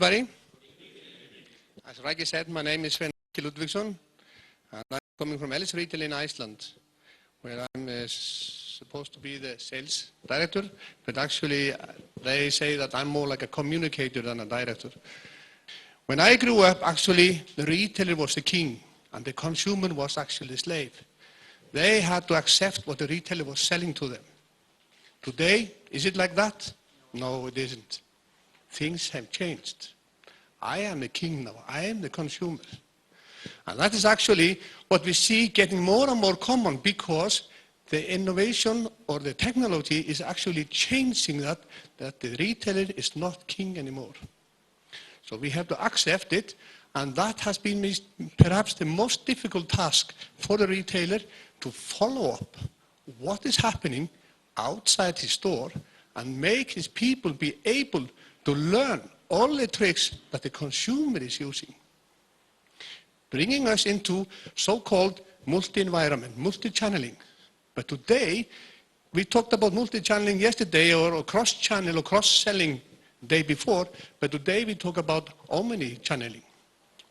Everybody. As Raki said, my name is Sveinn Aki Ludvikson, and I'm coming from Ellis Retail in Iceland, where I'm supposed to be the sales director, but actually they say that I'm more like a communicator than a director. When I grew up, actually, the retailer was the king, and the consumer was actually the slave. They had to accept what the retailer was selling to them. Today, is it like that? No, it isn't. Things have changed. I am the king now. I am the consumer. And that is actually what we see getting more and more common, because the innovation or the technology is actually changing that the retailer is not king anymore. So we have to accept it, and that has been perhaps the most difficult task for the retailer, to follow up what is happening outside his store and make his people be able to learn all the tricks that the consumer is using, bringing us into so-called multi-environment, multi-channeling. But today, we talked about multi-channeling yesterday, or cross-channel or cross-selling the day before, but today we talk about omni-channeling.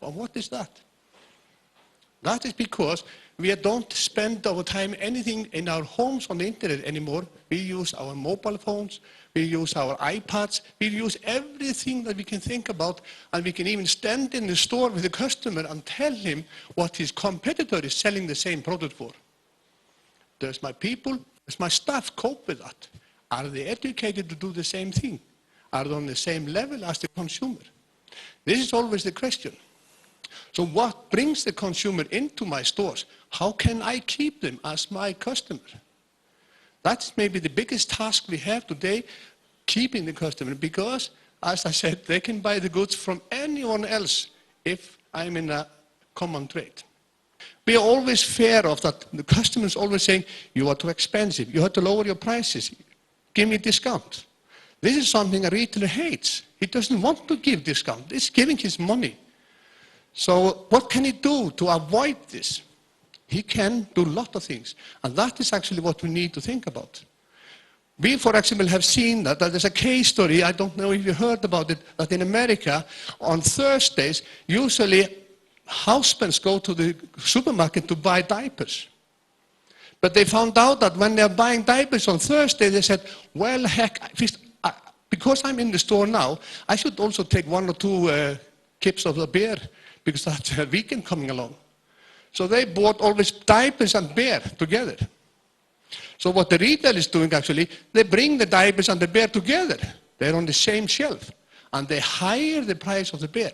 Well, what is that? That is because we don't spend our time anything in our homes on the internet anymore. We use our mobile phones, we use our iPads, we use everything that we can think about, and we can even stand in the store with the customer and tell him what his competitor is selling the same product for. Does my people, does my staff cope with that? Are they educated to do the same thing? Are they on the same level as the consumer? This is always the question. So what brings the consumer into my stores? How can I keep them as my customer? That's maybe the biggest task we have today, keeping the customer, because, as I said, they can buy the goods from anyone else if I'm in a common trade. We are always fair of that. The customer is always saying, you are too expensive, you have to lower your prices, give me a discount. This is something a retailer hates. He doesn't want to give discount, it's giving his money. So what can he do to avoid this? He can do a lot of things, and that is actually what we need to think about. We, for example, have seen that there's a case study, I don't know if you heard about it, that in America, on Thursdays, usually husbands go to the supermarket to buy diapers. But they found out that when they're buying diapers on Thursday, they said, well, heck, because I'm in the store now, I should also take 1 or 2 kips of the beer, because that's a weekend coming along. So they bought always diapers and beer together. So what the retail is doing actually, they bring the diapers and the beer together. They're on the same shelf, and they higher the price of the beer.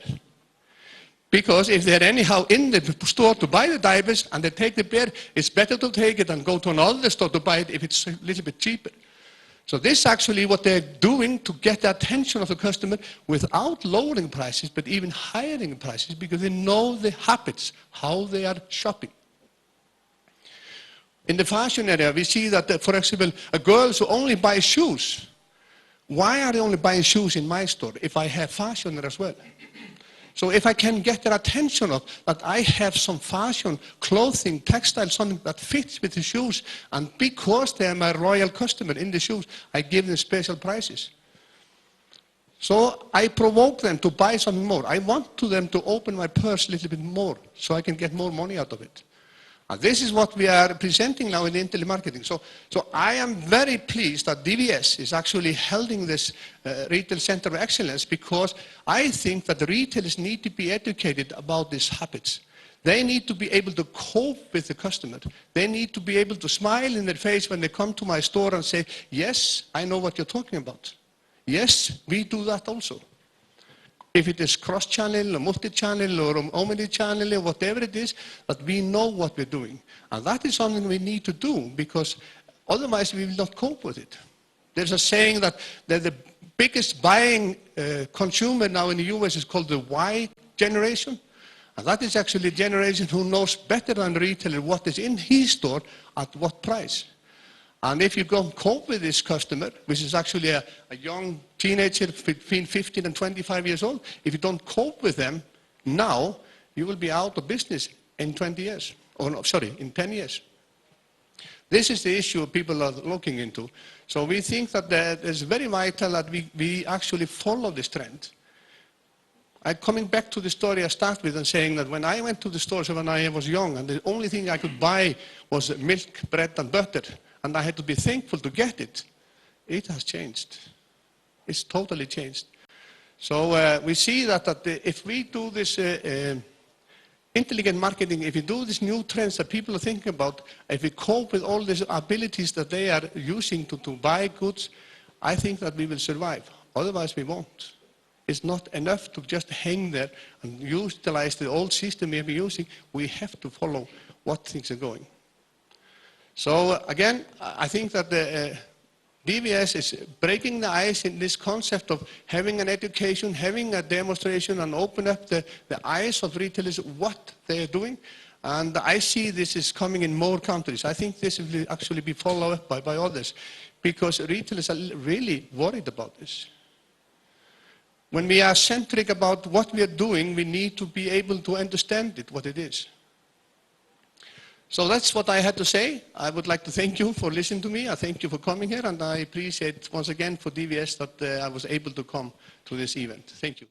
Because if they're anyhow in the store to buy the diapers and they take the beer, it's better to take it and go to another store to buy it if it's a little bit cheaper. So this is actually what they're doing to get the attention of the customer without lowering prices, but even hiring prices, because they know the habits, how they are shopping. In the fashion area, we see that, for example, girls who only buy shoes. Why are they only buying shoes in my store if I have fashion there as well? So if I can get their attention of that I have some fashion, clothing, textile, something that fits with the shoes, and because they are my royal customer in the shoes, I give them special prices. So I provoke them to buy something more. I want them to open my purse a little bit more so I can get more money out of it. And this is what we are presenting now in the telemarketing. So I am very pleased that DVS is actually holding this Retail Center of Excellence, because I think that the retailers need to be educated about these habits. They need to be able to cope with the customer. They need to be able to smile in their face when they come to my store and say, yes, I know what you're talking about. Yes, we do that also. If it is cross-channel or multi-channel or omni-channel or whatever it is, that we know what we're doing. And that is something we need to do, because otherwise we will not cope with it. There's a saying that the biggest buying consumer now in the US is called the Y generation. And that is actually a generation who knows better than the retailer what is in his store at what price. And if you don't cope with this customer, which is actually a young teenager between 15 and 25 years old, if you don't cope with them now, you will be out of business in 20 years, or no, sorry, in 10 years. This is the issue people are looking into. So we think that it's very vital that we actually follow this trend. I'm coming back to the story I start with and saying that when I went to the stores when I was young and the only thing I could buy was milk, bread and butter, and I had to be thankful to get it, it has changed. It's totally changed. So we see that if we do this intelligent marketing, if we do these new trends that people are thinking about, if we cope with all these abilities that they are using to buy goods, I think that we will survive. Otherwise we won't. It's not enough to just hang there and utilize the old system we have been using. We have to follow what things are going. So again, I think that the DVS is breaking the ice in this concept of having an education, having a demonstration, and open up the eyes of retailers what they are doing. And I see this is coming in more countries. I think this will actually be followed up by others because retailers are really worried about this. When we are centric about what we are doing, we need to be able to understand it, what it is. So that's what I had to say. I would like to thank you for listening to me. I thank you for coming here, and I appreciate once again for DVS that I was able to come to this event. Thank you.